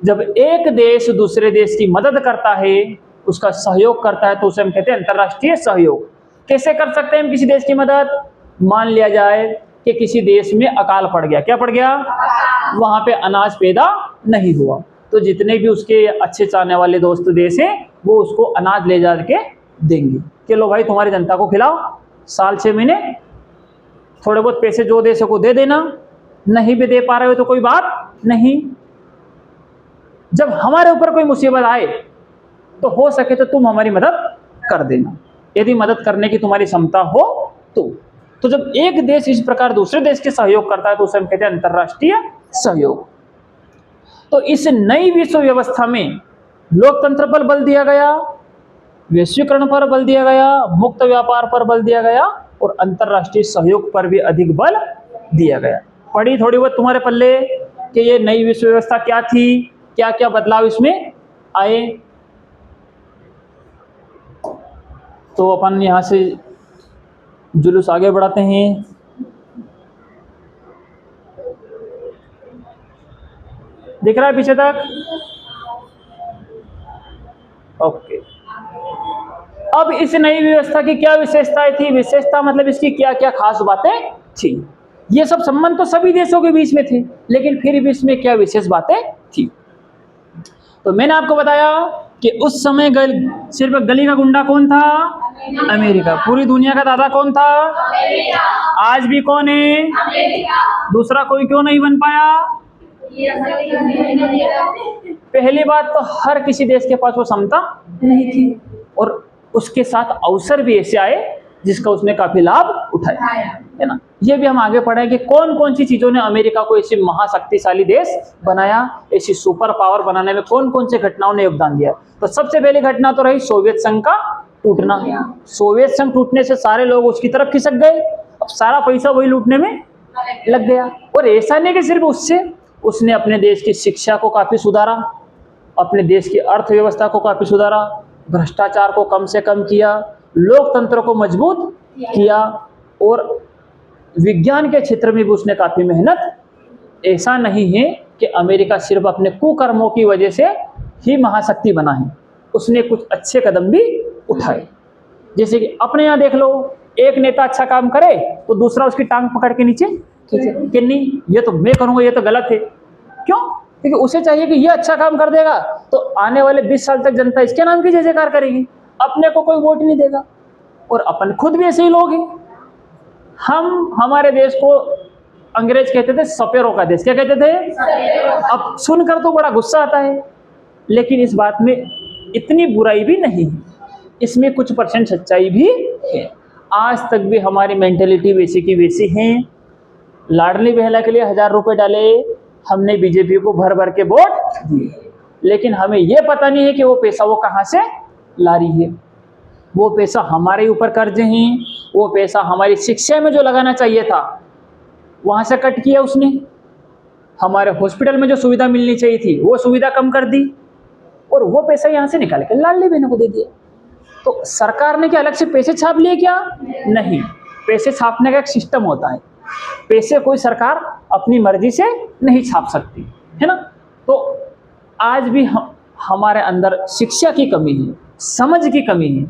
जब एक देश दूसरे देश की मदद करता है, उसका सहयोग करता है, तो उसे हम कहते हैं अंतर्राष्ट्रीय सहयोग। कैसे कर सकते हैं हम किसी देश की मदद? मान लिया जाए कि किसी देश में अकाल पड़ गया, क्या पड़ गया, वहां पे अनाज पैदा नहीं हुआ, तो जितने भी उसके अच्छे चाहने वाले दोस्त देश हैं वो उसको अनाज ले जा के देंगे कि लो भाई तुम्हारी जनता को खिलाओ, साल 6 महीने थोड़े बहुत पैसे जो दे सको दे देना, नहीं भी दे पा रहे हो तो कोई बात नहीं। जब हमारे ऊपर कोई मुसीबत आए तो हो सके तो तुम हमारी मदद कर देना, यदि मदद करने की तुम्हारी क्षमता हो तो जब एक देश इस प्रकार दूसरे देश के सहयोग करता है तो उसे हम कहते हैं अंतरराष्ट्रीय सहयोग। तो इस नई विश्व व्यवस्था में लोकतंत्र पर बल दिया गया, वैश्वीकरण पर बल दिया गया, मुक्त व्यापार पर बल दिया गया और अंतरराष्ट्रीय सहयोग पर भी अधिक बल दिया गया। पढ़ी थोड़ी बहुत तुम्हारे पल्ले कि ये नई विश्व व्यवस्था क्या थी, क्या क्या बदलाव इसमें आए। तो अपन यहाँ से जुलूस आगे बढ़ाते हैं। दिख रहा है पीछे तक? ओके। अब इस नई व्यवस्था की क्या विशेषताएं थी, विशेषता मतलब इसकी क्या क्या खास बातें थी। ये सब संबंध तो सभी देशों के बीच में थे, लेकिन फिर भी इसमें क्या विशेष बातें थी। तो मैंने आपको बताया कि उस समय सिर्फ गली का गुंडा कौन था, अमेरिका। पूरी दुनिया का दादा कौन था, अमेरिका। आज भी कौन है, अमेरिका। दूसरा कोई क्यों नहीं बन पाया? पहली बात तो हर किसी देश के पास वो क्षमता नहीं थी और उसके साथ अवसर भी ऐसे आए जिसका उसने काफी लाभ उठाया, है ना। ये भी हम आगे पढ़े कि कौन कौन सी चीजों ने अमेरिका को ऐसी महाशक्तिशाली देश बनाया, ऐसी सुपर पावर बनाने में कौन कौन से घटनाओं ने योगदान दिया। तो सबसे पहली घटना तो रही सोवियत संघ का टूटना। सोवियत संघ टूटने से सारे लोग उसकी तरफ खिसक गए, अब सारा पैसा वही लूटने में लग गया। और ऐसा नहीं कि सिर्फ उससे, उसने अपने देश की शिक्षा को काफी सुधारा, अपने देश की अर्थव्यवस्था को काफी सुधारा, भ्रष्टाचार को कम से कम किया, लोकतंत्र को मजबूत किया और विज्ञान के क्षेत्र में भी उसने काफी मेहनत। ऐसा नहीं है कि अमेरिका सिर्फ अपने कुकर्मों की वजह से ही महाशक्ति बना है, उसने कुछ अच्छे कदम भी उठाए। जैसे कि अपने यहाँ देख लो, एक नेता अच्छा काम करे तो दूसरा उसकी टांग पकड़ के नीचे खींचे कि नहीं ये तो मैं करूँगा, ये तो गलत है। क्यों? क्योंकि उसे चाहिए कि ये अच्छा काम कर देगा तो आने वाले 20 साल तक जनता इसके नाम की जय जयकार करेगी, अपने को कोई वोट नहीं देगा। और अपन खुद भी ऐसे ही लोग हैं। हम हमारे देश को अंग्रेज कहते थे सपेरों का देश, क्या कहते थे? अब सुनकर तो बड़ा गुस्सा आता है, लेकिन इस बात में इतनी बुराई भी नहीं है, इसमें कुछ परसेंट सच्चाई भी है। आज तक भी हमारी मेंटेलिटी वैसी की वैसी है। लाडली बहना के लिए 1000 रुपए डाले, हमने बीजेपी को भर भर के वोट दिए, लेकिन हमें यह पता नहीं है कि वो पैसा वो कहाँ से ला रही है। वो पैसा हमारे ऊपर कर्ज हैं, वो पैसा हमारी शिक्षा में जो लगाना चाहिए था वहाँ से कट किया उसने, हमारे हॉस्पिटल में जो सुविधा मिलनी चाहिए थी वो सुविधा कम कर दी और वो पैसा यहाँ से निकाल के लाडली बहनों को दे दिया। तो सरकार ने क्या अलग से पैसे छाप लिए क्या? नहीं, पैसे छापने का एक सिस्टम होता है, पैसे कोई सरकार अपनी मर्जी से नहीं छाप सकती, है ना। तो आज भी हमारे अंदर शिक्षा की कमी है, समझ की कमी है,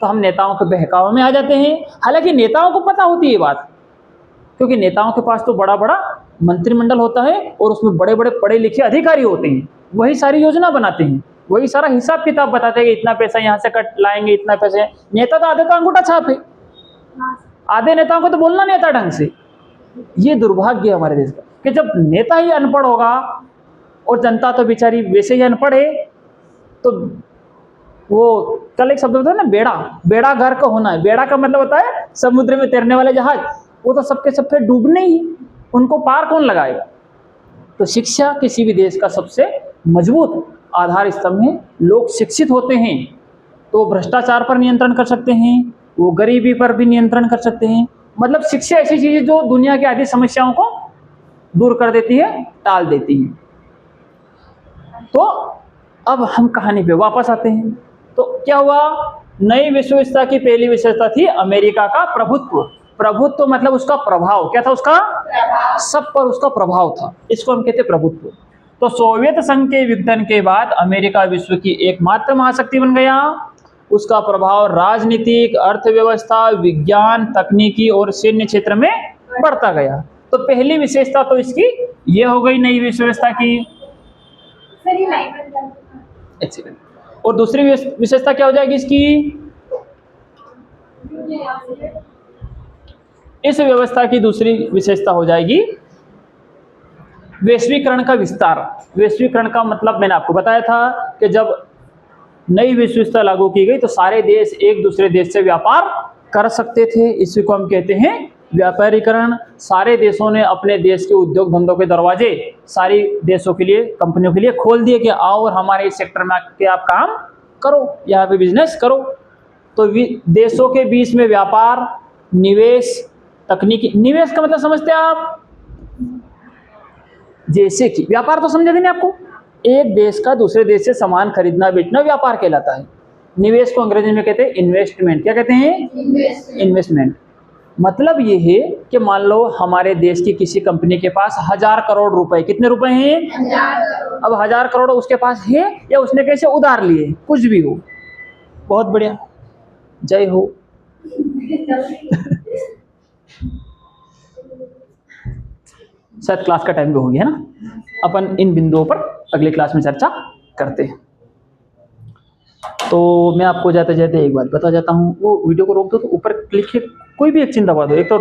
तो हम नेताओं के बहकावे में आ जाते हैं। हालांकि नेताओं को पता होती है बात, क्योंकि नेताओं के पास तो बड़ा बड़ा मंत्रिमंडल होता है और उसमें बड़े बड़े पढ़े लिखे अधिकारी होते हैं, वही सारी योजना बनाते हैं, वही सारा हिसाब किताब बताते हैं कि इतना पैसा यहाँ से कट लाएंगे, इतना पैसे। नेता तो आधे तो अंगूठा छाप है, आधे नेताओं को तो बोलना नहीं आता ढंग से। ये दुर्भाग्य है हमारे देश का कि जब नेता ही अनपढ़ होगा और जनता तो बेचारी वैसे ही अनपढ़ है, तो वो कल एक शब्द होता है ना, बेड़ा घर का होना है। बेड़ा का मतलब होता है समुद्र में तैरने वाले जहाज, वो तो सबके सब फिर डूबने ही, उनको पार कौन लगाएगा। तो शिक्षा किसी भी देश का सबसे मजबूत आधार स्तंभ है। लोग शिक्षित होते हैं तो भ्रष्टाचार पर नियंत्रण कर सकते हैं, वो गरीबी पर भी नियंत्रण कर सकते हैं। मतलब शिक्षा ऐसी चीज है जो दुनिया की आधी समस्याओं को दूर कर देती है, टाल देती है। तो अब हम कहानी पे वापस आते हैं। तो क्या हुआ? नई विश्व व्यवस्था की पहली विशेषता थी अमेरिका का प्रभुत्व। प्रभुत्व मतलब उसका प्रभाव। क्या था? उसका सब पर उसका प्रभाव था, इसको हम कहते प्रभुत्व। तो सोवियत संघ के विघटन के बाद अमेरिका विश्व की एकमात्र महाशक्ति बन गया। उसका प्रभाव राजनीतिक, अर्थव्यवस्था, विज्ञान, तकनीकी और सैन्य क्षेत्र में बढ़ता गया। तो पहली विशेषता तो इसकी ये हो गई नई विश्व व्यवस्था की। एक्सीलेंट। और दूसरी विशेषता क्या हो जाएगी इसकी? इस व्यवस्था की दूसरी विशेषता हो जाएगी वैश्वीकरण का विस्तार। वैश्वीकरण का मतलब मैंने आपको बताया था कि जब नई विश्व व्यवस्था लागू की गई तो सारे देश एक दूसरे देश से व्यापार कर सकते थे, इसी को हम कहते हैं व्यापारीकरण। सारे देशों ने अपने देश के उद्योग धंधों के दरवाजे सारी देशों के लिए, कंपनियों के लिए खोल दिए कि आओ और हमारे इस सेक्टर में आके आप काम करो, यहाँ पे बिजनेस करो। तो देशों के बीच में व्यापार, निवेश, तकनीकी निवेश का मतलब समझते हैं आप? जैसे कि व्यापार तो समझे थे ना आपको, एक देश का दूसरे देश से सामान खरीदना बेचना व्यापार कहलाता है। निवेश को अंग्रेजी में कहते हैं इन्वेस्टमेंट। क्या कहते हैं? इन्वेस्टमेंट। मतलब ये है कि मान लो हमारे देश की किसी कंपनी के पास 1000 करोड़ रुपए, कितने रुपए हैं? 1000 करोड़। अब 1000 करोड़ उसके पास है या उसने कैसे उधार लिए, कुछ भी हो, बहुत बढ़िया, जय हो। शायद क्लास का टाइम भी हो गया है ना, अपन इन बिंदुओं पर अगले क्लास में चर्चा करते हैं। तो मैं आपको जाते जाते एक बात बता जाता हूँ, वो वीडियो को रोक दो तो ऊपर क्लिक, कोई भी एक चिन्ह दबा दो, एक तो